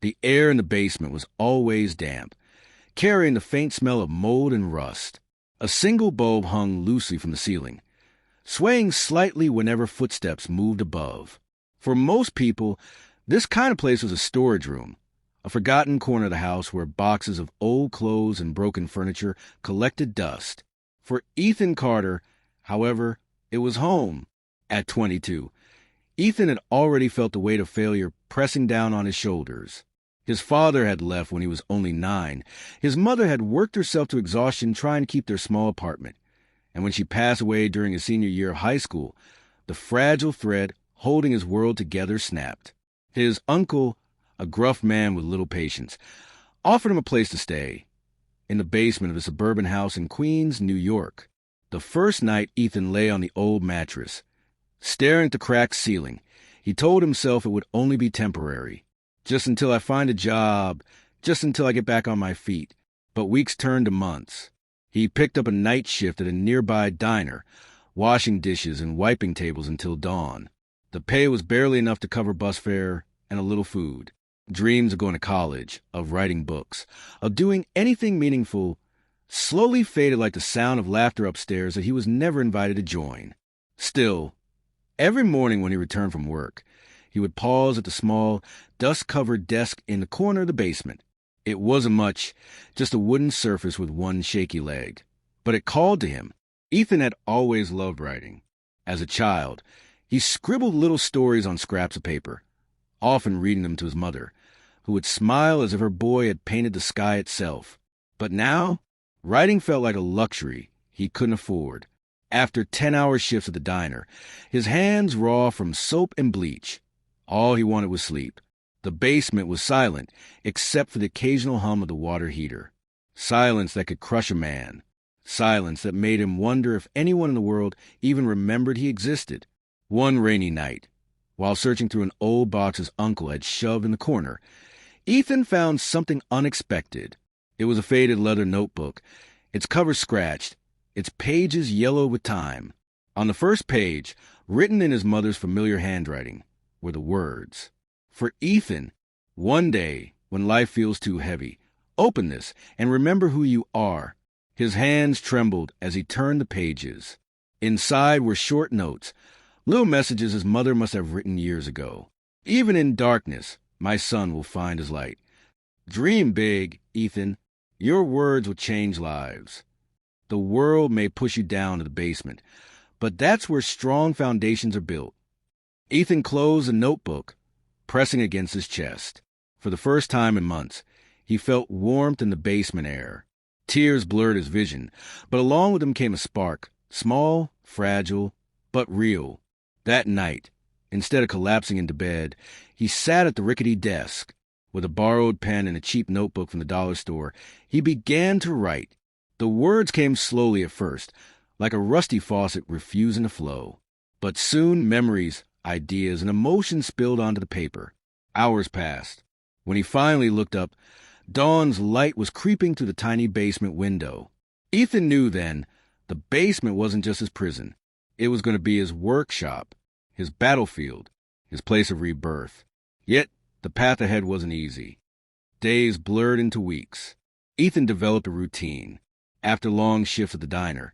The air in the basement was always damp, carrying the faint smell of mold and rust. A single bulb hung loosely from the ceiling, swaying slightly whenever footsteps moved above. For most people, this kind of place was a storage room, a forgotten corner of the house where boxes of old clothes and broken furniture collected dust. For Ethan Carter, however, it was home. At 22, Ethan had already felt the weight of failure pressing down on his shoulders. His father had left when he was only 9. His mother had worked herself to exhaustion trying to keep their small apartment. And when she passed away during his senior year of high school, the fragile thread holding his world together snapped. His uncle, a gruff man with little patience, offered him a place to stay in the basement of a suburban house in Queens, New York. The first night Ethan lay on the old mattress, staring at the cracked ceiling, he told himself it would only be temporary. Just until I find a job, just until I get back on my feet. But weeks turned to months. He picked up a night shift at a nearby diner, washing dishes and wiping tables until dawn. The pay was barely enough to cover bus fare and a little food. Dreams of going to college, of writing books, of doing anything meaningful, slowly faded like the sound of laughter upstairs that he was never invited to join. Still, every morning when he returned from work, he would pause at the small, dust-covered desk in the corner of the basement. It wasn't much, just a wooden surface with one shaky leg. But it called to him. Ethan had always loved writing. As a child, he scribbled little stories on scraps of paper, often reading them to his mother, who would smile as if her boy had painted the sky itself. But now, writing felt like a luxury he couldn't afford. After 10-hour shifts at the diner, his hands raw from soap and bleach, all he wanted was sleep. The basement was silent, except for the occasional hum of the water heater. Silence that could crush a man. Silence that made him wonder if anyone in the world even remembered he existed. One rainy night, while searching through an old box his uncle had shoved in the corner, Ethan found something unexpected. It was a faded leather notebook, its cover scratched, its pages yellow with time. On the first page, written in his mother's familiar handwriting, were the words, "For Ethan, one day, when life feels too heavy, open this and remember who you are." His hands trembled as he turned the pages. Inside were short notes, little messages his mother must have written years ago. "Even in darkness, my son will find his light. Dream big, Ethan. Your words will change lives. The world may push you down to the basement, but that's where strong foundations are built." Ethan closed the notebook, pressing against his chest. For the first time in months, he felt warmth in the basement air. Tears blurred his vision, but along with them came a spark, small, fragile, but real. That night, instead of collapsing into bed, he sat at the rickety desk. With a borrowed pen and a cheap notebook from the dollar store, he began to write. The words came slowly at first, like a rusty faucet refusing to flow. But soon memories, ideas, and emotions spilled onto the paper. Hours passed. When he finally looked up, dawn's light was creeping through the tiny basement window. Ethan knew then the basement wasn't just his prison. It was going to be his workshop, his battlefield, his place of rebirth. Yet the path ahead wasn't easy. Days blurred into weeks. Ethan developed a routine. After long shifts at the diner,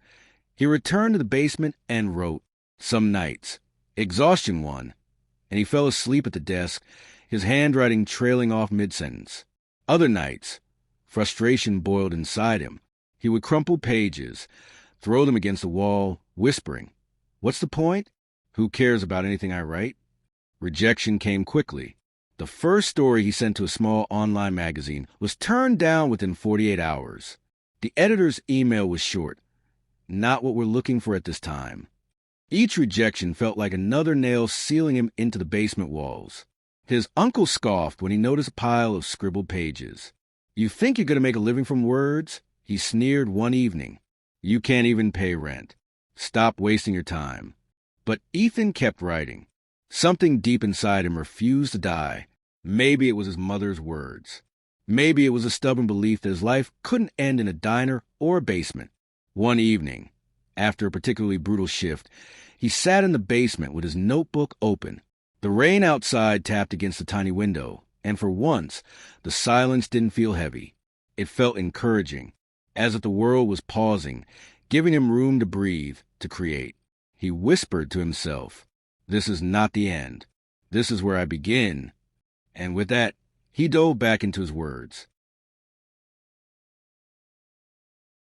he returned to the basement and wrote. Some nights, exhaustion won, and he fell asleep at the desk, his handwriting trailing off mid-sentence. Other nights, frustration boiled inside him. He would crumple pages, throw them against the wall, whispering, "What's the point? Who cares about anything I write?" Rejection came quickly. The first story he sent to a small online magazine was turned down within 48 hours. The editor's email was short. "Not what we're looking for at this time." Each rejection felt like another nail sealing him into the basement walls. His uncle scoffed when he noticed a pile of scribbled pages. "You think you're going to make a living from words?" he sneered one evening. "You can't even pay rent. Stop wasting your time." But Ethan kept writing. Something deep inside him refused to die. Maybe it was his mother's words. Maybe it was a stubborn belief that his life couldn't end in a diner or a basement. One evening, after a particularly brutal shift, he sat in the basement with his notebook open. The rain outside tapped against the tiny window, And for once, the silence didn't feel heavy. It felt encouraging, as if the world was pausing, giving him room to breathe, to create. He whispered to himself, "This is not the end. This is where I begin." And with that, he dove back into his words.